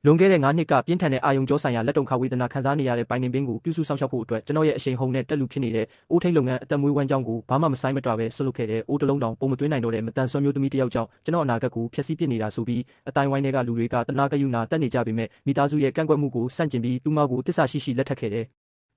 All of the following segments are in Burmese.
လွန်ခဲ့တဲ့9နှစ်ကပြင်းထန်တဲ့အာယုံကြောဆိုင်ရာလက်တုံခါဝေဒနာခံစားနေရတဲ့ပိုင်နေပင်ကိုပြုစုဆောင်ရှောက်ဖို့အတွက်ကျွန်တော်ရဲ့အရှိန်ဟုန်နဲ့တက်လူဖြစ်နေတဲ့အိုးထိန်လုပ်ငန်းအသက်မွေးဝမ်းကြောင်းကိုဘာမှမဆိုင်မတွပဲဆွတ်လွတ်ခဲ့တဲ့အိုးတလုံးတောင်ပုံမသွင်းနိုင်တော့တဲ့မတန်ဆွမ်းမျိုးသမီးတစ်ယောက်ကြောင့်ကျွန်တော်အနာဂတ်ကိုဖျက်ဆီးပစ်နေတာဆိုပြီးအတိုင်းဝိုင်းတွေကလူတွေကတနာကယူနာတက်နေကြပေမဲ့မိသားစုရဲ့ကန့်ကွက်မှုကိုစန့်ကျင်ပြီးသူမကိုတစ္ဆာရှိလက်ထပ်ခဲ့တယ်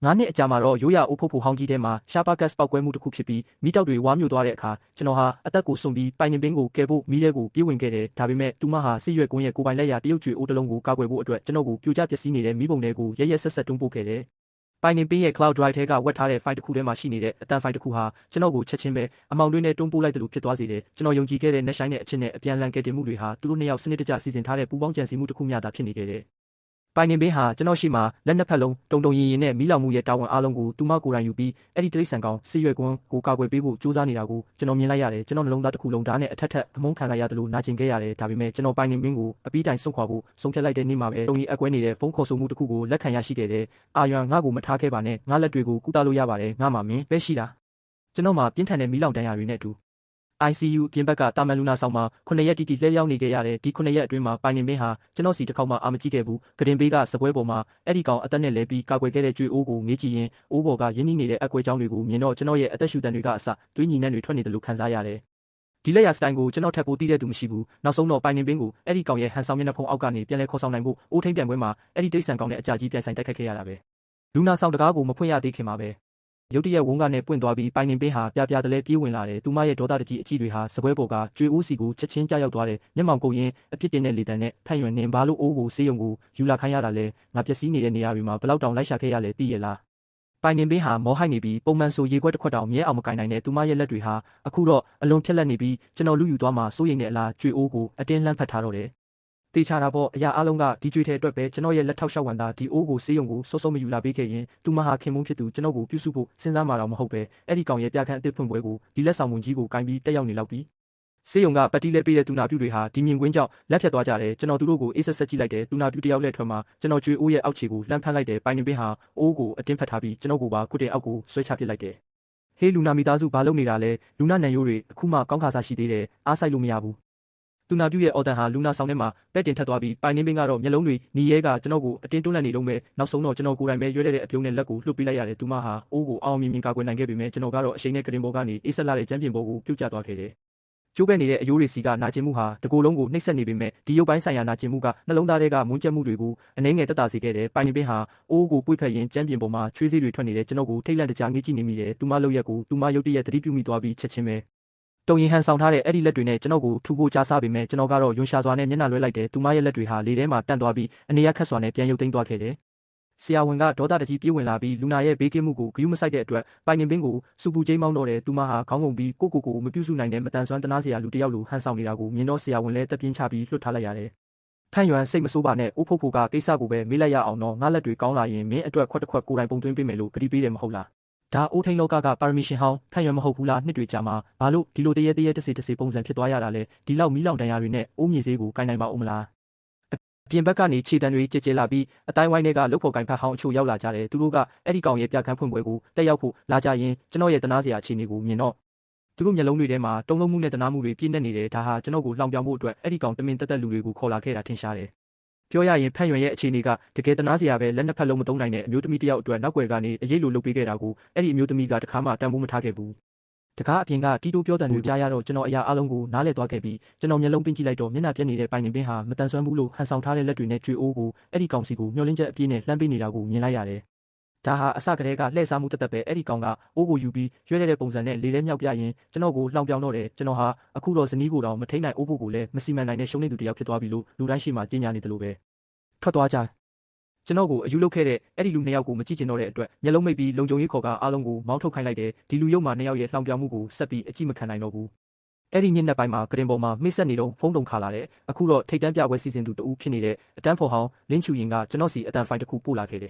9နှစ်အကြာမှာတော့ရိုးရာအိုးဖို့ဖို့ဟောင်းကြီးထဲမှာရှာပါကတ်ပောက်ကွဲမှုတစ်ခုဖြစ်ပြီးမိတောက်တွေဝါမျိုးသွားတဲ့အခါကျွန်တော်ဟာအသက်ကိုစွန့်ပြီးပိုင်နေပင်ကိုကယ်ဖို့မိတဲ့ကိုပြေးဝင်ခဲ့တယ်ဒါပေမဲ့သူမဟာစစ်ရွက်ကွင်းရဲ့ကိုပိုင်လက်ရာတရုတ်ကျွေအိုးတစ်လုံးကိုကာကွယ်ဖို့အတွက်ကျွန်တော်ကိုပြိုကျပျက်စီးနေတဲ့မိဘုံတွေကိုရရက်ဆက်တွန်းပို့ခဲ့တယ်ပိုင်နေပင်ရဲ့ cloud drive ထဲကဝက်ထားတဲ့ file တစ်ခုထဲမှာရှိနေတဲ့အတန် file တစ်ခုဟာကျွန်တော်ကိုချက်ချင်းပဲအမောင်တွေနဲ့တွန်းပို့လိုက်တယ်လို့ဖြစ်သွားစေတယ်ကျွန်တော်ယုံကြည်ခဲ့တဲ့ net shine နဲ့အချင်းနဲ့အပြန်လန်ကယ်တင်မှုတွေဟာသူတို့နှစ်ယောက်စနစ်တကျစီစဉ်ထားတဲ့ပူပေါင်းကြံစည်မှုတစ်ခုမျှသာဖြစ်နေခဲ့တယ်ပိုင်နေပင်ဟာကျွန်တော်ရှိမှလက်နှစ်ဖက်လုံးတုံရင်နဲ့မိလောင်မှုရဲ့တာဝန်အားလုံးကိုသူမကိုယ်တိုင်ယူပြီးအဲ့ဒီတိရစ္ဆာန်ကောင်စစ်ရွက်ကွန်းကိုကာကွယ်ပေးဖို့ကြိုးစားနေတာကိုကျွန်တော်မြင်လိုက်ရတယ်ကျွန်တော်နှလုံးသားတစ်ခုလုံးဓာတ်နဲ့အထက်ထက်အမုန်းခံလိုက်ရတယ်လို့နာကျင်ခဲ့ရတယ်ဒါပေမဲ့ကျွန်တော်ပိုင်နေပင်ကိုအပီးတိုင်ဆုံးခွာဖို့ဆုံးဖြတ်လိုက်တဲ့နေ့မှာပဲတုံရီအကွဲနေတဲ့ဖုန်းခေါ်ဆိုမှုတစ်ခုကိုလက်ခံရရှိခဲ့တယ်အာယွမ်ငါ့ကိုမထားခဲ့ပါနဲ့ငါလက်တွေကိုကုသလို့ရပါတယ်ငါမှမင်းပဲရှိတာကျွန်တော်မှပြင်းထန်တဲ့မိလောင်တန်ရာတွေနဲ့အတူ ICU ပြင်ဘက်ကတာမန်လူနာဆောင်မှာ9ရက်တိတိလှည့်ရောက်နေခဲ့ရတဲ့ဒီ9ရက်အတွင်းမှာပိုင်နေမင်းဟာကျွန်တော်စီတစ်ခေါက်မှအာမကြည့်ခဲ့ဘူးကတင်ပေးကစပွဲပေါ်မှာအဲ့ဒီကောင်အသက်နဲ့လဲပြီးကာကွယ်ခဲ့တဲ့ကြွေအိုးကိုငေးကြည့်ရင်အိုးပေါ်ကရင်းနှီးနေတဲ့အကွဲကြောင်းတွေကိုမြင်တော့ကျွန်တော်ရဲ့အသက်ရှူတန်တွေကအစသွေးညီနှံတွေထွက်နေတယ်လို့ခံစားရတယ်ဒီလက်ရစတိုင်ကိုကျွန်တော်ထပ်ပိုးတီးတဲ့သူမရှိဘူးနောက်ဆုံးတော့ပိုင်နေပင်ကိုအဲ့ဒီကောင်ရဲ့ဟန်ဆောင်မျက်နှာဖုံးအောက်ကနေပြန်လဲခေါ်ဆောင်နိုင်ဖို့အိုးထိန်ပြန်ပွဲမှာအဲ့ဒီတိရစ္ဆာန်ကောင်နဲ့အကြကြီးပြန်ဆိုင်တိုက်ခတ်ခဲ့ရတာပဲလူနာဆောင်တကားကိုမဖွင့်ရသေးခင်မှာပဲရုတ်တရက်ဝုန်းကနဲ့ပွင့်သွားပြီးပိုင်နေပင်ဟာပြပြတလဲပြေးဝင်လာတယ်သူမရဲ့ဒေါသတကြီးအကြည့်တွေဟာစပွဲပေါ်ကကျွေအိုးစီကိုချက်ချင်းကြောက်သွားတယ်မျက်မှောင်ကုန်ရင်အပြစ်တင်တဲ့လေတံနဲ့ထိုင်ရွံနေဘာလို့အိုးကိုဆေးရုံကိုယူလာခိုင်းရတာလဲငါပျက်စီးနေတဲ့နေရာတွေမှာဘလောက်တောင်လိုက်ရှာခဲ့ရလဲသိရလားပိုင်နေပင်ဟာမောဟိုက်နေပြီးပုံမှန်ဆိုရေခွက်တစ်ခွက်တောင်မြဲအောင်မကင်နိုင်တဲ့သူမရဲ့လက်တွေဟာအခုတော့အလွန်ဖြက်လက်နေပြီးကျွန်တော်လူယူသွားမှစိုးရိမ်တဲ့အလားကျွေအိုးကိုအတင်းလှမ်းဖက်ထားတော့တယ်တေချာတာပေါ့အရာအလုံးကဒီကြွေထဲအတွက်ပဲကျွန်တော်ရဲ့လက်ထောက်လျှောက်ဝန်သားဒီအိုးကိုဆေးရုံကိုစောစောမယူလာပေးခဲ့ရင်သူမဟာခင်မုန်းဖြစ်သူကျွန်တော်ကိုပြုစုဖို့စဉ်းစားမှာတော့မဟုတ်ပဲအဲ့ဒီကောင်ရဲ့ပြခန့်အသစ်ဖွင့်ပွဲကိုဒီလက်ဆောင်ဝန်ကြီးကိုကိုင်းပြီးတက်ရောက်နေလောက်ပြီးဆေးရုံကပတ်တီးလဲပေးတဲ့သူနာပြုတွေဟာဒီမြင်ကွင်းကြောင့်လက်ဖြတ်သွားကြတယ်ကျွန်တော်တို့ကိုအေးဆက်ဆက်ကြည့်လိုက်တယ်သူနာပြုတယောက်လက်ထွက်မှာကျွန်တော်ကြွေအိုးရဲ့အောက်ခြေကိုလှမ်းဖမ်းလိုက်တယ်ပိုင်နေပင်ဟာအိုးကိုအတင်းဖက်ထားပြီးကျွန်တော်ကိုပါကုတ်တဲ့အောက်ကိုဆွဲချပစ်လိုက်တယ်ဟေးလူနာမိသားစုဘာလုပ်နေတာလဲလူနာနံရိုးတွေအခုမှကောင်းခါစားရှိသေးတယ်အားဆိုင်လို့မရဘူးသူနာပြုရဲ့အော်တန်ဟာလူနာဆောင်ထဲမှာပဲ့တင်ထက်သွားပြီးပိုင်နေပင်ကတော့မျက်လုံးတွေနီရဲကကျွန်တော်ကိုအတင်းတွန်းလှန်နေလုံးပဲနောက်ဆုံးတော့ကျွန်တော်ကိုယ်တိုင်ပဲရွေးတဲ့အပြုံးနဲ့လက်ကိုလှုပ်ပေးလိုက်ရတယ်သူမဟာအိုးကိုအောင်မြင်မြင်ကာကွယ်နိုင်ခဲ့ပေမဲ့ကျွန်တော်ကတော့အရှိန်နဲ့ကရင်ဘောကနေအေးဆက်လာတဲ့ကျမ်းပြင်ဘောကိုပြုတ်ကျသွားခဲ့တယ်ကျိုးပဲနေတဲ့အယိုးတွေစီကနာကျင်မှုဟာတကိုယ်လုံးကိုနှိပ်စက်နေပေမဲ့ဒီရုပ်ပိုင်းဆိုင်ရာနာကျင်မှုကနှလုံးသားထဲကမွန်းကျက်မှုတွေကိုအနှဲငယ်တက်တာစေခဲ့တယ်ပိုင်နေပင်ဟာအိုးကိုပွေ့ဖက်ရင်ကျမ်းပြင်ပေါ်မှာချွေးစေးတွေထွက်နေတဲ့ကျွန်တော်ကိုထိတ်လန့်တကြားငေးကြည့်နေမိတယ်သူမလှုပ်ရက်ကိုသူမရုပ်တရက်သတိပြုမိသွားပြီးချက်ချင်းပဲတုံရင်ဟန်ဆောင်ထားတဲ့အဲ့ဒီလက်တွေနဲ့ကျွန်တော်ကိုထူဖို့ကြားစားပေမဲ့ကျွန်တော်ကတော့ယွန်ရှာစွာနဲ့မျက်နှာလွှဲလိုက်တယ်သူမရဲ့လက်တွေဟာလေထဲမှာတန့်သွားပြီးအနေရခက်စွာနဲ့ပြန်ရုပ်သိမ်းသွားခဲ့တယ်ဆရာဝန်ကဒေါသတကြီးပြေးဝင်လာပြီးလူနာရဲ့ဘေးကင်းမှုကိုဂရုမစိုက်တဲ့အတွက်ပိုင်နေပင်ကိုစူပူကျိန်းမောင်းတော့တယ်သူမဟာခေါင်းငုံပြီးကိုမပြုစုနိုင်တဲ့မတန်ဆွမ်းတနာစရာလူတစ်ယောက်လိုဟန်ဆောင်နေတာကိုမြင်တော့ဆရာဝန်လည်းတက်ပြင်းချပြီးလွှတ်ထားလိုက်ရတယ်ဖန်ရွမ်စိတ်မဆိုးပါနဲ့အိုးဖို့ကကိစ္စကိုပဲမေးလိုက်ရအောင်တော့ငါလက်တွေကောင်းလာရင်မင်းအတွက်ခွက်တစ်ခွက်ကိုယ်တိုင်ပုံသွင်းပေးမယ်လို့ကတိပေးတယ်မဟုတ်လားဒါအိုးထိန်လောကပါရမီရှင်ဟောင်းဖန်ရွယ်မဟုတ်ဘူးလားနှစ်တွေကြာမှာဘာလို့ဒီလိုတရေတစေပုံစံဖြစ်သွားရတာလဲဒီလောက်မီးလောင်တန်ရာတွေနဲ့အိုးမြေစေးကိုကိုင်နိုင်ပါဦးမလားအပြင်ဘက်ကနေခြေတံတွေကြဲလာပြီးအတိုင်းဝိုင်းတွေကလုတ်ဖို့ကင်ဖတ်ဟောင်းအချို့ရောက်လာကြတယ်သူတို့ကအဲ့ဒီကောင်ရဲ့ပြခန်းဖွင့်ပွဲကိုတက်ရောက်ဖို့လာကြရင်ကျွန်တော်ရဲ့တနာစရာအခြေအနေကိုမြင်တော့သူတို့မျက်လုံးတွေထဲမှာတုံးလုံးမှုနဲ့တနာမှုတွေပြည့်နေနေတယ်ဒါဟာကျွန်တော်ကိုလှောင်ပြောင်ဖို့အတွက်အဲ့ဒီကောင်တမင်တက်လူတွေကိုခေါ်လာခဲ့တာထင်ရှားတယ်ပြောရရင်ဖန်ရွယ်ရဲ့အခြေအနေကတကယ်တနာစရာပဲလက်နှစ်ဖက်လုံးမသုံးနိုင်တဲ့အမျိုးသမီးတစ်ယောက်အတွက်နောက်ွယ်ကနေအရေးလိုလုပ်ပေးခဲ့တာကိုအဲ့ဒီအမျိုးသမီးကတခါမှတန်ဖိုးမထားခဲ့ဘူးတကားအပြင်ကတီတိုပြောတန်တွေကြားရတော့ကျွန်တော်အရာအလုံးကိုနားလည်သွားခဲ့ပြီးကျွန်တော်မျက်လုံးပင်းကြည့်လိုက်တော့မျက်နှာပြက်နေတဲ့ပိုင်နေပင်ဟာမတန်ဆွမ်းဘူးလို့ဟန်ဆောင်ထားတဲ့လက်တွေနဲ့ကြွေအိုးကိုအဲ့ဒီကောင်စီကိုမျောလင်းချက်အပြည့်နဲ့လှမ်းပေးနေတာကိုမြင်လိုက်ရတယ်ဒါဟာအစကတည်းကလှည့်စားမှုတက်ပဲအဲ့ဒီကောင်ကအိုးကိုယူပြီးရွေးတဲ့ပုံစံနဲ့လေထဲမြောက်ပြရင်ကျွန်တော်ကိုလှောင်ပြောင်တော့တယ်ကျွန်တော်ဟာအခုတော့ဇနီးကိုတောင်မထိန်နိုင်အိုးဖို့ကိုလည်းမစီမံနိုင်တဲ့ရှုံးနေသူတစ်ယောက်ဖြစ်သွားပြီလို့လူတိုင်းရှိမှကြီးညာနေတယ်လို့ပဲထွက်သွားကြကျွန်တော်ကိုအယူလုပ်ခဲ့တဲ့အဲ့ဒီလူနှစ်ယောက်ကိုမကြည့်ချင်တော့တဲ့အတွက်မျက်လုံးမိတ်ပြီးလုံခြုံရေးခေါ်ကအားလုံးကိုမောင်းထုတ်ခိုင်းလိုက်တယ်ဒီလူရုပ်မှာနှစ်ယောက်ရဲ့လှောင်ပြောင်မှုကိုဆက်ပြီးအကြည့်မခံနိုင်တော့ဘူးအဲ့ဒီညနေပိုင်းမှာကရင်ပေါ်မှာမိတ်ဆက်နေတော့ဖုန်းတုံခါလာတယ်အခုတော့ထိတ်တန်းပြပွဲစီစဉ်သူတူဖြစ်နေတဲ့အတန်းဖော်ဟောင်းလင်းချူရင်ကကျွန်တော်စီအတန်ဖိုင်တစ်ခုပို့လာခဲ့တယ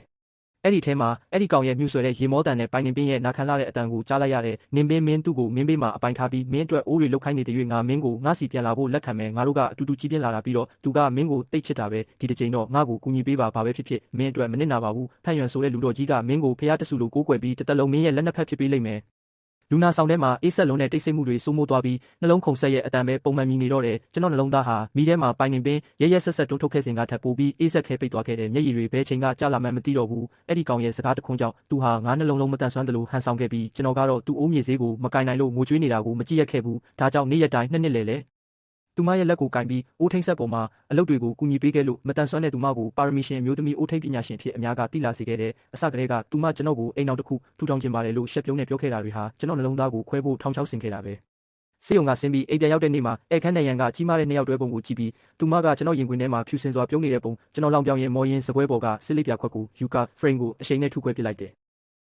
်အဲ့ဒီထဲမှာအဲ့ဒီကောင်ရဲ့မြူဆွဲတဲ့ရေမောတန်နဲ့ပိုင်နေပင်းရဲ့နာခံလာတဲ့အတန်ကိုကြားလိုက်ရတဲ့နင်းပင်းမင်းသူ့ကိုမင်းပေးမှာအပိုင်ထားပြီးမင်းအတွက်အိုးတွေလောက်ခိုင်းနေတဲ့၍ငါမင်းကိုငါစီပြန်လာဖို့လက်ခံမယ်ငါတို့ကအတူတူကြီးပြင်းလာတာပြီးတော့သူကမင်းကိုတိတ်ချစ်တာပဲဒီတစ်ချိန်တော့ငါ့ကိုကူညီပေးပါဘာပဲဖြစ်ဖြစ်မင်းအတွက်မနစ်နာပါဘူးဖန်ရွံဆိုတဲ့လူတော်ကြီးကမင်းကိုဖျားတဆူလိုကိုးကွယ်ပြီးတစ်သက်လုံးမင်းရဲ့လက်နှစ်ဖက်ဖြစ်ပေးလိမ့်မယ် လူနာဆောင်ထဲမှာအေးဆက်လုံးနဲ့တိတ်ဆိတ်မှုတွေစိုးမိုးသွားပြီးနှလုံးခုန်ဆက်ရဲ့အတန်ပဲပုံမှန်မြင်နေတော့တယ်ကျွန်တော်နှလုံးသားဟာမိထဲမှာပိုင်နေပင်ရဲဆက်ဆက်တွန်းထုတ်ခဲ့စဉ်ကထပ်ပိုပြီးအေးဆက်ခဲပိတ်သွားခဲ့တယ်မျက်ရည်တွေဘဲချိန်ကကြာလာမှမသိတော့ဘူးအဲ့ဒီကောင်ရဲ့စကားတခွန်းကြောင့်သူဟာငါးနှလုံးလုံးမတန်ဆွမ်းသလိုဟန်ဆောင်ခဲ့ပြီးကျွန်တော်ကတော့သူ့အိုးမြေဈေးကိုမကင်နိုင်လို့ငိုကြွေးနေတာကိုမကြည့်ရခဲ့ဘူးဒါကြောင့်နေ့ရက်တိုင်းနှစ်လေသူမရဲ့လက်ကိုကင်ပြီးအိုးထိန်ဆက်ပေါ်မှာအလုပ်တွေကိုကူညီပေးခဲ့လို့မတန်ဆွမ်းတဲ့သူမကိုပါရမီရှင်မျိုးသမီးအိုးထိန်ပညာရှင်ဖြစ်အများကတိလာစေခဲ့တဲ့အစကတည်းကသူမကျွန်တော်ကိုအိမ်အောင်တစ်ခုထူထောင်ခြင်းပါတယ်လို့ရှက်ပြုံးနဲ့ပြောခဲ့တာတွေဟာကျွန်တော်နှလုံးသားကိုခွဲဖို့ထောင်ချောက်ဆင်ခဲ့တာပဲစေယုံကဆင်းပြီးအိမ်ပြန်ရောက်တဲ့နေ့မှာဧခန်းနယ်ရန်ကကြီးမားတဲ့နှစ်ယောက်တွဲပုံကိုကြည့်ပြီးသူမကကျွန်တော်ရင်ခွင်ထဲမှာဖြူစင်စွာပြုံးနေတဲ့ပုံကျွန်တော်လောင်ပြောင်ရင်မော်ရင်စပွဲပေါ်ကစစ်လိပ်ပြခွက်ကိုယူကာဖရိမ်ကိုအရှိန်နဲ့ထုခွဲပစ်လိုက်တယ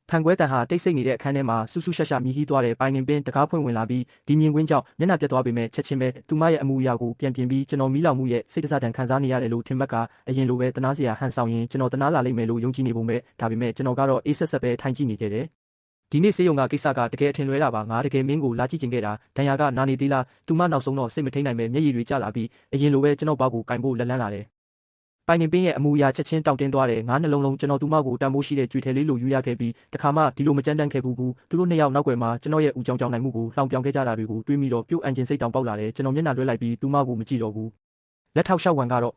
်ဖန်ခွဲတန်ဟာတိတ်ဆိတ်နေတဲ့အခန်းထဲမှာဆူဆူရှာရှာမြည်ဟီးသွားတဲ့ပိုင်နေပင်တကားဖွင့်ဝင်လာပြီးဒီမြင်ကွင်းကြောင့်မျက်နှာပြတ်သွားပေမဲ့ချက်ချင်းပဲသူမရဲ့အမူအရာကိုပြန်ပြင်ပြီးကျွန်တော်မီးလောင်မှုရဲ့စိတ်တစားတန်ခံစားနေရတယ်လို့ထင်မှတ်ကအရင်လိုပဲတနာစရာဟန်ဆောင်ရင်ကျွန်တော်တနာလာလိမ့်မယ်လို့ယုံကြည်နေပုံပဲဒါပေမဲ့ကျွန်တော်ကတော့အေးဆက်ဆက်ပဲထိုင်ကြည့်နေခဲ့တယ်ဒီနေ့စေယုံကကိစ္စကတကယ်အထင်လွဲတာပါငါတကယ်မင်းကိုလာကြည့်ချင်ခဲ့တာဒဏ်ရာကနာနေသေးလားသူမနောက်ဆုံးတော့စိတ်မထိန်နိုင်ပဲမျက်ရည်တွေကျလာပြီးအရင်လိုပဲကျွန်တော်ဘောက်ကိုကင်ဖို့လက်လန်းလာတယ်ပိုင်နေပင်းရဲ့အမူအရာချက်ချင်းတောင့်တင်းသွားတယ်ငါးနှလုံးလုံးကျွန်တော်သူမကိုတန်ဖိုးရှိတဲ့ကြွေထဲလေးလိုယူရခဲ့ပြီးတခါမှဒီလိုမကြမ်းတမ်းခဲ့ဘူးသူတို့နှစ်ယောက်နောက်ွယ်မှာကျွန်တော်ရဲ့ဦးကြောင်ကြောင်နိုင်မှုကိုလှောင်ပြောင်ခဲ့ကြတာတွေကိုတွေးမိတော့ပြုတ်အန်ချင်းစိတ်တောင်ပေါက်လာတယ်ကျွန်တော်မျက်နှာလွှဲလိုက်ပြီးသူမကိုမကြည့်တော့ဘူးလက်ထောက်လျှောက်ဝံကတော့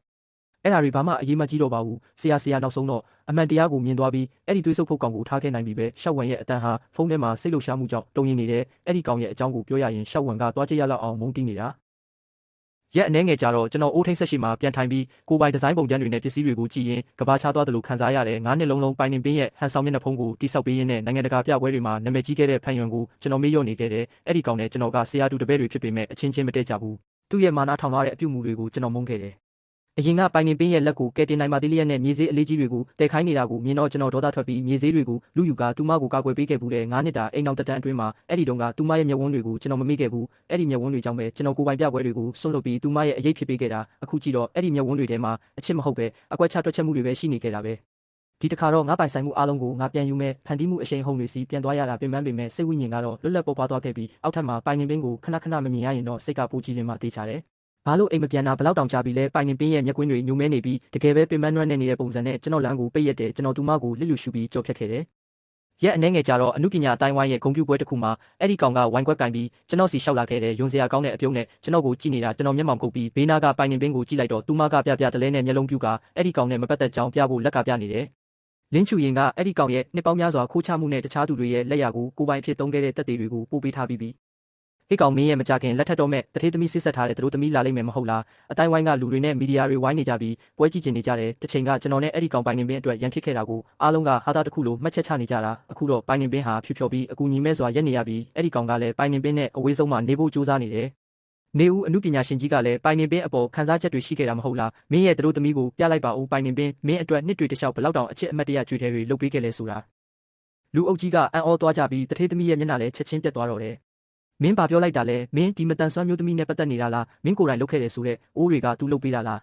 အဲ့ဒါတွေဘာမှအရေးမကြီးတော့ပါဘူးဆရာနောက်ဆုံးတော့အမှန်တရားကိုမြင်သွားပြီးအဲ့ဒီသွေးဆုပ်ဖုတ်ကောင်ကိုထားခဲ့နိုင်ပြီပဲရှောက်ဝံရဲ့အတန်ဟာဖုန်းထဲမှာစိတ်လှုပ်ရှားမှုကြောင့်တုံရင်နေတယ်အဲ့ဒီကောင်ရဲ့အကြောင်းကိုပြောရရင်ရှောက်ဝံကသွားကြည့်ရလောက်အောင်မုန်းတီးနေတာရက်အနှဲငယ်ကြတော့ကျွန်တော်အိုးထိန်ဆက်ရှိမှာပြန်ထိုင်ပြီးကိုပိုင်ဒီဇိုင်းပုံစံတွေနဲ့ပစ္စည်းတွေကိုကြည့်ရင်ကဘာချသွားတယ်လို့ခံစားရတယ်ငါးနှစ်လုံးလုံးပိုင်နေပင်းရဲ့ဟန်ဆောင်မျက်နှာဖုံးကိုတိဆောက်ပေးရင်းနဲ့နိုင်ငံတကာပြပွဲတွေမှာနာမည်ကြီးခဲ့တဲ့ဖန်ယွန်ကိုကျွန်တော်မေ့လျော့နေခဲ့တယ်အဲ့ဒီကောင်နဲ့ကျွန်တော်ကဆရာတူတပည့်တွေဖြစ်ပေမဲ့အချင်းချင်းမတည့်ကြဘူးသူ့ရဲ့မာနာထောင်ထားတဲ့အပြုတ်မှုတွေကိုကျွန်တော်မုန်းခဲ့တယ်အရင်ကပိုင်နေပင်းရဲ့လက်ကိုကဲတင်နိုင်ပါသေးလျက်နဲ့မြေဈေးအလေးကြီးတွေကိုတဲခိုင်းနေတာကိုမြင်တော့ကျွန်တော်ဒေါသထွက်ပြီးမြေဈေးတွေကိုလူယူကသူမကိုကာကွယ်ပေးခဲ့ဘူးတဲ့9နှစ်တာအိမ်အောင်တက်တန်းအတွင်းမှာအဲ့ဒီတုန်းကသူမရဲ့မျက်ဝန်းတွေကိုကျွန်တော်မမေ့ခဲ့ဘူးအဲ့ဒီမျက်ဝန်းတွေကြောင့်ပဲကျွန်တော်ကိုပိုင်ပြပွဲတွေကိုဆွန့်လွတ်ပြီးသူမရဲ့အရေးဖြစ်ပေးခဲ့တာအခုကြည့်တော့အဲ့ဒီမျက်ဝန်းတွေထဲမှာအချစ်မဟုတ်ပဲအကွက်ချတွက်ချက်မှုတွေပဲရှိနေခဲ့တာပဲဒီတစ်ခါတော့ငါပိုင်ဆိုင်မှုအားလုံးကိုငါပြန်ယူမဲ့ဖန်တီးမှုအရှိန်ဟုန်တွေစီပြန်သွားရတာပြင်ပန်းပေမဲ့စိတ်ဝိညာဉ်ကတော့လွတ်လပ်ပေါ်ပါသွားခဲ့ပြီးအောက်ထပ်မှာပိုင်နေပင်းကိုခဏခဏမမြင်ရရင်တော့စိတ်ကပူကြည့်နေမှတေးချတယ်ဘာလို့အိမ်မပြန်တာဘလောက်တောင်ကြာပြီလဲပိုင်နေပင်းရဲ့မျက်ကွင်းတွေညှို့မဲနေပြီးတကယ်ပဲပင်ပန်းနွမ်းနေတဲ့ပုံစံနဲ့ကျွန်တော်လမ်းကိုပိတ်ရက်တယ်ကျွန်တော်သူမကိုလစ်လူရှူပြီးကြော်ဖြတ်ခဲ့တယ်ရက်အနှဲငယ်ကြတော့အမှုပညာအတိုင်းဝိုင်းရဲ့ဂုံပြူပွဲတစ်ခုမှာအဲ့ဒီကောင်ကဝိုင်းကွက်ကင်ပြီးကျွန်တော်စီလျှောက်လာခဲ့တဲ့ယွန်စရာကောင်းတဲ့အပြုံးနဲ့ကျွန်တော်ကိုကြည့်နေတာကျွန်တော်မျက်မှောင်ကုပ်ပြီးဘေးနာကပိုင်နေပင်းကိုကြည့်လိုက်တော့သူမကပြတလဲနဲ့မျက်လုံးပြူကအဲ့ဒီကောင်နဲ့မပတ်သက်ကြောင်းပြဖို့လက်ကပြနေတယ်လင်းချူရင်ကအဲ့ဒီကောင်ရဲ့နှစ်ပေါင်းများစွာခိုးချမှုနဲ့တခြားသူတွေရဲ့လက်ရာကိုကိုပိုင်ဖြစ်သုံးခဲ့တဲ့တက်တွေတွေကိုပို့ပေးထားပြီးပြီဟေ့ကောင်မင်းရဲ့မကြခင်လက်ထက်တော့မဲ့တထေးသမီးစစ်ဆက်ထားတဲ့သူတို့သမီးလာလိမ့်မယ်မဟုတ်လားအတိုင်းဝိုင်းကလူတွေနဲ့မီဒီယာတွေဝိုင်းနေကြပြီးပွဲကြည့်ကျင်နေကြတယ်တစ်ချိန်ကကျွန်တော်နဲ့အဲ့ဒီကောင်ပိုင်နေပင်းအတွက်ရန်ဖြစ်ခဲ့တာကိုအားလုံးကဟာတာတစ်ခုလိုမှတ်ချက်ချနေကြတာအခုတော့ပိုင်နေပင်းဟာဖြူဖြော်ပြီးအကူညီမဲ့စွာရက်နေရပြီးအဲ့ဒီကောင်ကလည်းပိုင်နေပင်းနဲ့အဝေးဆုံးမှာနေဖို့ကြိုးစားနေတယ်နေဦးအမှုပညာရှင်ကြီးကလည်းပိုင်နေပင်းအပေါ်ခန်းစားချက်တွေရှိခဲ့တာမဟုတ်လားမင်းရဲ့သူတို့သမီးကိုပြလိုက်ပါဦးပိုင်နေပင်းမင်းအတွက်နှစ်တွေတခြားဘလောက်တောင်အချစ်အမတ်တရကြွေထဲတွေလုပ်ပေးခဲ့လဲဆိုတာလူအုပ်ကြီးကအံ့ဩသွားကြပြီးတထေးသမီးရဲ့မျက်နှာလည်းချက်ချင်းပြတ်သွားတော့တယ်မင်းဘာပြောလိုက်တာလဲမင်းဒီမတန်ဆွမ်းမျိုးသမီးနဲ့ပတ်သက်နေတာလားမင်းကိုယ်တိုင်လုပ်ခဲ့တယ်ဆိုတဲ့အိုးတွေကသူလုပ်ပေးတာလား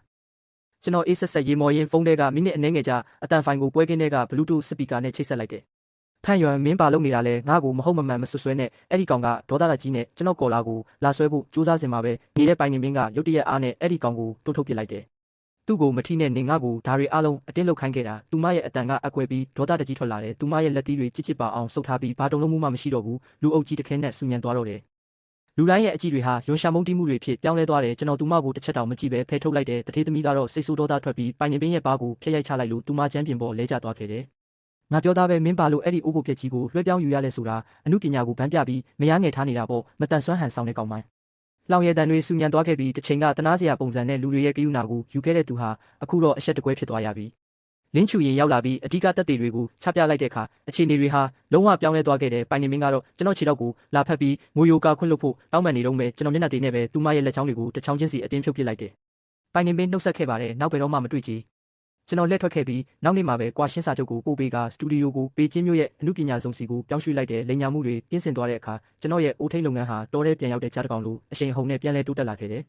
ကျွန်တော်အေးဆက်ဆက်ရေမော်ရင်ဖုန်းထဲကမိနစ်အနည်းငယ်ကြာအတန်ဖိုင်ကိုပွဲကင်းထဲက Bluetooth speaker နဲ့ချိတ်ဆက်လိုက်တယ်ဖန်ရွမ်မင်းဘာလုပ်နေတာလဲငါ့ကိုမဟုတ်မမှန်မဆွဆွဲနဲ့အဲ့ဒီကောင်ကဒေါသတကြီးနဲ့ကျွန်တော်ကော်လာကိုလာဆွဲဖို့စူးစမ်းစင်မှာပဲနေတဲ့ပိုင်နေမင်းကရုတ်တရက်အားနဲ့အဲ့ဒီကောင်ကိုတိုးထုတ်ပစ်လိုက်တယ်သူ့ကိုမထိနဲ့နေငါ့ကိုဓာရီအားလုံးအတင်းလောက်ခိုင်းခဲ့တာသူမရဲ့အတန်ကအကွယ်ပြီးဒေါသတကြီးထွက်လာတယ်သူမရဲ့လက်သီးတွေချစ်ချစ်ပါအောင်ဆုပ်ထားပြီးဘာတုံလုံးမှုမှမရှိတော့ဘူးလူအုပ်ကြီးတစ်ခဲနဲ့ဆူညံသွားတော့တယ်လူတိုင်းရဲ့အကြည့်တွေဟာယွန်ရှာမုန်းတီးမှုတွေဖြစ်ပြောင်းလဲသွားတယ်ကျွန်တော်သူမကိုတစ်ချက်တောင်မကြည့်ပဲဖယ်ထုတ်လိုက်တယ်တထေးသမီးကတော့စိတ်ဆိုးဒေါသထွက်ပြီးပိုင်နေပင်းရဲ့ဘားကိုဖျက်ရိုက်ချလိုက်လို့သူမချမ်းပြင်ပေါ်လဲကျသွားခဲ့တယ်ငါပြောသားပဲမင်းပါလို့အဲ့ဒီအိုးကိုပြက်ကြီးကိုလွှဲပြောင်းယူရလဲဆိုတာအမှုပညာကိုဗန်းပြပြီးမရငယ်ထားနေတာပေါ့မတန်ဆွမ်းဟန်ဆောင်တဲ့ကောင်မိုင်းလောင်ရည်တန်တွေဆူညံသွားခဲ့ပြီးတစ်ချိန်ကတနာစရာပုံစံနဲ့လူတွေရဲ့ကယူနာကိုယူခဲ့တဲ့သူဟာအခုတော့အဆက်တကွဲဖြစ်သွားရပြီလင်းချူရင်ရောက်လာပြီးအဓိကတက်တွေတွေကိုချပြလိုက်တဲ့အခါအခြေအနေတွေဟာလုံးဝပြောင်းလဲသွားခဲ့တယ်ပိုင်နေမင်းကတော့ကျွန်တော်ခြေထောက်ကိုလာဖက်ပြီးငိုယိုကာခွင့်လို့ဖို့တောင်းပန်နေတော့မယ်ကျွန်တော်မျက်နှာသေးနဲ့ပဲသူမရဲ့လက်ချောင်းတွေကိုတစ်ချောင်းချင်းစီအတင်းဖြုတ်ပစ်လိုက်တယ်ပိုင်နေမင်းနှုတ်ဆက်ခဲ့ပါတယ်နောက်ဘယ်တော့မှမတွေ့ကြည့်ကျွန်တော်လက်ထွက်ခဲ့ပြီးနောက်နေ့မှာပဲကွာရှင်းစာချုပ်ကိုပို့ပေးကစတူဒီယိုကိုပေကျင်းမြို့ရဲ့အမှုပညာဆောင်စီကိုပြောင်းရွှေ့လိုက်တဲ့လိန်ညာမှုတွေပြင်းစင်သွားတဲ့အခါကျွန်တော်ရဲ့အိုးထိန်လုပ်ငန်းဟာတော်တဲ့ပြန်ရောက်တဲ့ကြားတစ်ကောင်လိုအရှိန်ဟုန်နဲ့ပြန်လဲတိုးတက်လာခဲ့တယ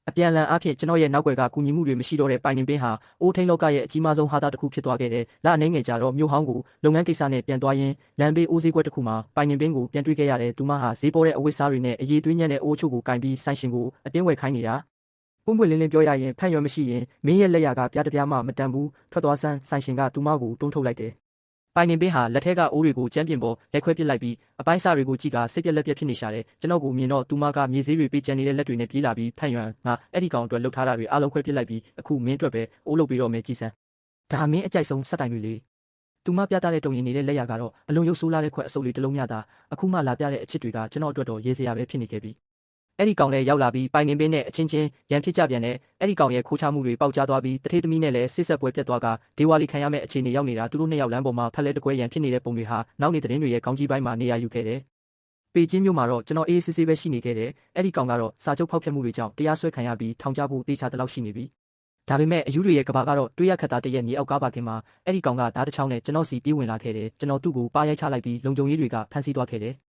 ်အပြန်လန်အားဖြင့်ကျွန်တော်ရဲ့နောက်ွယ်ကကူညီမှုတွေမရှိတော့တဲ့ပိုင်နေပင်းဟာအိုးထိန်လောကရဲ့အကြီးမားဆုံးဟာတာတစ်ခုဖြစ်သွားခဲ့တယ်။လအနေငယ်ကြတော့မြို့ဟောင်းကိုလုပ်ငန်းကိစ္စနဲ့ပြန်သွားရင်းလမ်းဘေးအိုးဈေးကွက်တစ်ခုမှာပိုင်နေပင်းကိုပြန်တွေ့ခဲ့ရတယ်။သူမဟာဈေးပေါ်တဲ့အဝတ်စားတွေနဲ့အရေးသွေးညံ့တဲ့အိုးချို့ကိုကင်ပြီးဆိုင်ရှင်ကိုအတင်းဝယ်ခိုင်းနေတာ။ပွင့်ပွင့်လင်းလင်းပြောရရင်ဖန်ရွယ်မရှိရင်မင်းရဲ့လက်ရာကပြားတပြားမှမတန်ဘူးထွက်သွားစမ်းဆိုင်ရှင်ကသူမကိုတွန်းထုတ်လိုက်တယ်။ ပိုင်နေပင်းဟာလက်ထက်ကအိုးတွေကိုကျမ်းပြင်ပေါ်ရိုက်ခွဲပစ်လိုက်ပြီးအပိုင်းစားတွေကိုကြည့်ကစိတ်ပြက်လက်ပြက်ဖြစ်နေရှာတယ်ကျွန်တော်ကိုမြင်တော့သူမကမြေစည်းတွေပေးကျန်နေတဲ့လက်တွေနဲ့ပြေးလာပြီးဖန့်ရွံငါအဲ့ဒီကောင်အတွက်လှုပ်ထားတာတွေအားလုံးခွဲပစ်လိုက်ပြီးအခုမင်းအတွက်ပဲအိုးလုပ်ပြီးတော့မယ်ကြည်စမ်းဒါမင်းအကြိုက်ဆုံးစက်တိုင်တွေလေသူမပြသတဲ့တုံရင်နေတဲ့လက်ရကတော့အလွန်ရုပ်ဆိုးလာတဲ့ခွက်အစုပ်လေးတစ်လုံးမြတာအခုမှလာပြတဲ့အချစ်တွေကကျွန်တော်အတွက်တော့ရေးစရာပဲဖြစ်နေခဲ့ပြီအဲ့ဒီကောင်လည်းရောက်လာပြီးပိုင်နေပင်းနဲ့အချင်းချင်းရန်ဖြစ်ကြပြန်တဲ့အဲ့ဒီကောင်ရဲ့ခိုးချမှုတွေပေါက်ကြားသွားပြီးတထေးသမီးနဲ့လည်းဆစ်ဆက်ပွဲပြတ်သွားကဒေဝါလီခံရမယ့်အခြေအနေရောက်နေတာသူတို့နှစ်ယောက်လမ်းပေါ်မှာဖက်လဲတကွဲရန်ဖြစ်နေတဲ့ပုံတွေဟာနောက်နေသတင်းတွေရဲ့ခေါင်းကြီးပိုင်းမှာနေရာယူခဲ့တယ်။ပေကျင်းမြို့မှာတော့ကျွန်တော်အေးစစ်စစ်ပဲရှိနေခဲ့တယ်။အဲ့ဒီကောင်ကတော့စာချုပ်ဖောက်ဖျက်မှုတွေကြောင့်တရားစွဲခံရပြီးထောင်ချဖို့တေချာတလောက်ရှိနေပြီ။ဒါပေမဲ့အယူတွေရဲ့ကဘာကတော့တွေးရခက်တာတရက်မြေအောက်ကားပါခင်မှာအဲ့ဒီကောင်ကဓာတ်တစ်ချောင်းနဲ့ကျွန်တော်စီပြေးဝင်လာခဲ့တယ်။ကျွန်တော်သူ့ကိုပါရိုက်ချလိုက်ပြီးလုံခြုံရေးတွေကဖမ်းဆီးသွားခဲ့တယ်။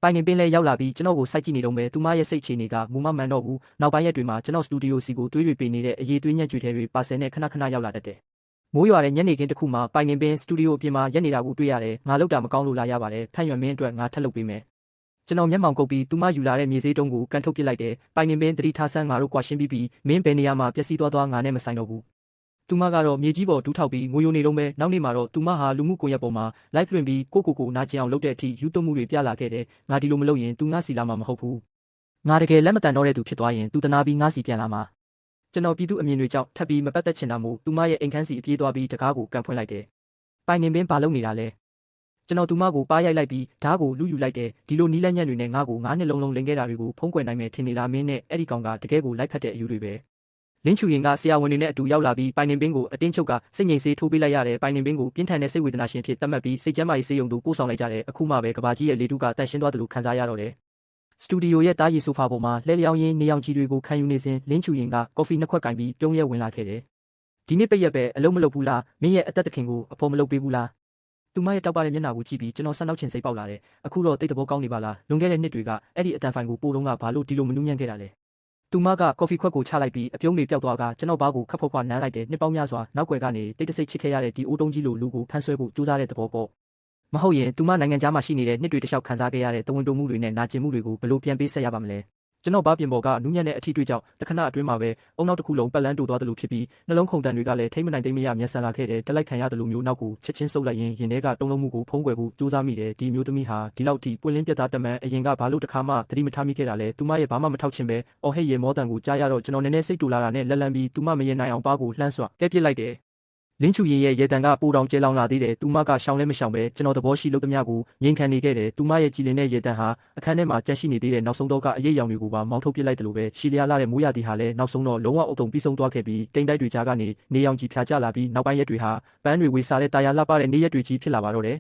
ပိုင်နေပင်လဲရောက်လာပြီးကျွန်တော်ကိုစိုက်ကြည့်နေတော့ပဲသူမရဲ့စိတ်ချနေကမူမမှန်တော့ဘူးနောက်ပိုင်းရက်တွေမှာကျွန်တော်စတူဒီယိုစီကိုတွေးတွေပေးနေတဲ့အရေးသွေးညံ့ကြွေထဲတွေပါဆယ်နဲ့ခဏခဏရောက်လာတတ်တယ်မိုးရွာတဲ့ညနေခင်းတစ်ခုမှာပိုင်နေပင်စတူဒီယိုအပြင်မှာရက်နေတာကိုတွေ့ရတယ်ငါလောက်တာမကောင်းလို့လာရပါတယ်ဖန့်ရွံမင်းအတွက်ငါထပ်လုပ်ပေးမယ်ကျွန်တော်မျက်မှောင်ကုပ်ပြီးသူမယူလာတဲ့မြေစေးတုံးကိုကန်ထုတ်ပစ်လိုက်တယ်ပိုင်နေပင်တတိထားဆန်းငါတို့ကွာရှင်းပြီးမင်းဘယ်နေရာမှာပျက်စီးသွားငါနဲ့မဆိုင်တော့ဘူးသူမကတော့မြေကြီးပေါ်ဒူးထောက်ပြီးငိုယိုနေတော့ပဲနောက်နေ့မှာတော့သူမဟာလူမှုကွန်ရက်ပေါ်မှာ live လွှင့်ပြီးကိုနာကျင်အောင်လုပ်တဲ့အထိယူသွမှုတွေပြလာခဲ့တယ်ငါဒီလိုမလုပ်ရင်သူငါစီလာမှာမဟုတ်ဘူးငါတကယ်လက်မတန်တော့တဲ့သူဖြစ်သွားရင်သူတနာပြီးငါစီပြန်လာမှာကျွန်တော်ပြည်သူအမြင်တွေကြောင့်ထပ်ပြီးမပတ်သက်ချင်တာမို့သူမရဲ့အိမ်ခန်းစီအပြေးသွားပြီးတကားကိုကန်ဖွင့်လိုက်တယ်ပိုင်နေပင်ဘာလုပ်နေတာလဲကျွန်တော်သူမကိုပါရိုက်လိုက်ပြီးဓာတ်ကိုလူယူလိုက်တယ်ဒီလိုနီးလန့်ညံ့တွေနဲ့ငါ့ကို9နှစ်လုံးလိန်ခဲ့တာတွေကိုဖုံးကွယ်နိုင်မယ်ထင်နေလားမင်းနဲ့အဲ့ဒီကောင်ကတကယ်ကိုလိုက်ဖက်တဲ့အယူတွေပဲလင်းချူရင်ကဆရာဝန်တွေနဲ့အတူရောက်လာပြီးပိုင်နေပင်ကိုအတင်းချုပ်ကစိတ်ငြိမ်စေးထိုးပေးလိုက်ရတယ်ပိုင်နေပင်ကိုပြင်းထန်တဲ့စိတ်ဝေဒနာရှင်ဖြစ်သတ်မှတ်ပြီးစိတ်ကျန်းမာရေးဆေးရုံသို့ပို့ဆောင်လိုက်ကြတယ်အခုမှပဲကဘာကြီးရဲ့လေတုကတန့်ရှင်းသွားတယ်လို့ခံစားရတော့တယ်စတူဒီယိုရဲ့တားရီဆိုဖာပေါ်မှာလှဲလျောင်းရင်းနေရောင်ကြီးတွေကိုခံယူနေစဉ်လင်းချူရင်ကကော်ဖီနှစ်ခွက်ကင်ပြီးပြုံးရဲဝင်လာခဲ့တယ်ဒီနေ့ပိတ်ရက်ပဲအလုံးမလုပ်ဘူးလားမင်းရဲ့အသက်သခင်ကိုအဖော်မလုပ်ပေးဘူးလားသူမရဲ့တောက်ပတဲ့မျက်နှာကိုကြည့်ပြီးကျွန်တော်ဆန်းနောက်ချင်စိတ်ပေါက်လာတယ်အခုတော့တိတ်တဘောကောင်းနေပါလားလွန်ခဲ့တဲ့နှစ်တွေကအဲ့ဒီအတန်ဖိုင်ကိုပို့တော့ကဘာလို့ဒီလိုမနှူးညံ့ခဲ့တာလဲသူမကကော်ဖီခွက်ကိုချလိုက်ပြီးအပြုံးတွေပျောက်သွားကကျွန်တော်ဘားကိုခပ်ဖွက်ဖွက်နမ်းလိုက်တယ်နှစ်ပေါင်းများစွာနောက်ွယ်ကနေတိတ်တဆိတ်ချစ်ခဲ့ရတဲ့ဒီအိုးတုံးကြီးလိုလူကိုဖမ်းဆွဲဖို့ကြိုးစားတဲ့သဘောပေါ့မဟုတ်ရင်သူမနိုင်ငံသားမှာရှိနေတဲ့နှစ်တွေတလျှောက်ခံစားခဲ့ရတဲ့တဝန်တုံမှုတွေနဲ့နာကျင်မှုတွေကိုဘယ်လိုပြန်ပေးဆက်ရပါမလဲကျွန်တော်ဘားပြင်ပေါ်ကနူးညံ့တဲ့အထီးတွေကြောင့်တခဏအတွင်းမှာပဲအုံနောက်တစ်ခုလုံးပတ်လန်းတိုးသွားသလိုဖြစ်ပြီးနှလုံးခုန်တန်တွေကလည်းထိမ့်မနိုင်သိမ့်မရမျက်စံလာခဲ့တယ်တက်လိုက်ခံရသလိုမျိုးနောက်ကိုချက်ချင်းဆုပ်လိုက်ရင်ရင်ထဲကတုံးလုံးမှုကိုဖုံးကွယ်ဖို့ကြိုးစားမိတယ်ဒီမျိုးသမီးဟာဒီလောက်ထိပွင့်လင်းပြတ်သားတမန်အရင်ကဘာလို့တခါမှသတိမထားမိခဲ့တာလဲသူမရဲ့ဘာမှမထောက်ချင်ပဲအော်ဟဲ့ရေမောတန်ကိုကြားရတော့ကျွန်တော်နည်းနည်းစိတ်တူလာတာနဲ့လက်လန်းပြီးသူမမရင်နိုင်အောင်ပါးကိုလှမ်းစွာကဲပစ်လိုက်တယ်လင်းချူရင်ရဲ့ရေတံကပိုတောင်ကျဲလောင်လာသေးတယ်သူမကရှောင်းလဲမရှောင်ပဲကျွန်တော်သဘောရှိလို့တမကိုငိန်ခံနေခဲ့တယ်သူမရဲ့ကြည်လင်တဲ့ရေတံဟာအခန်းထဲမှာကြန့်ရှိနေသေးတဲ့နောက်ဆုံးတော့ကအရေးရောင်တွေကိုပါမောင်းထုတ်ပစ်လိုက်တယ်လို့ပဲရှီလျာလာတဲ့မိုးရသည်ဟာလည်းနောက်ဆုံးတော့လုံးဝအုံတုံပြီးဆုံးသွားခဲ့ပြီးတိမ်တိုက်တွေကြားကနေနေရောင်ကြီးဖြာကျလာပြီးနောက်ပိုင်းရက်တွေဟာပန်းတွေဝေစားတဲ့တာယာလှပတဲ့နေရက်တွေကြီးဖြစ်လာပါတော့တယ်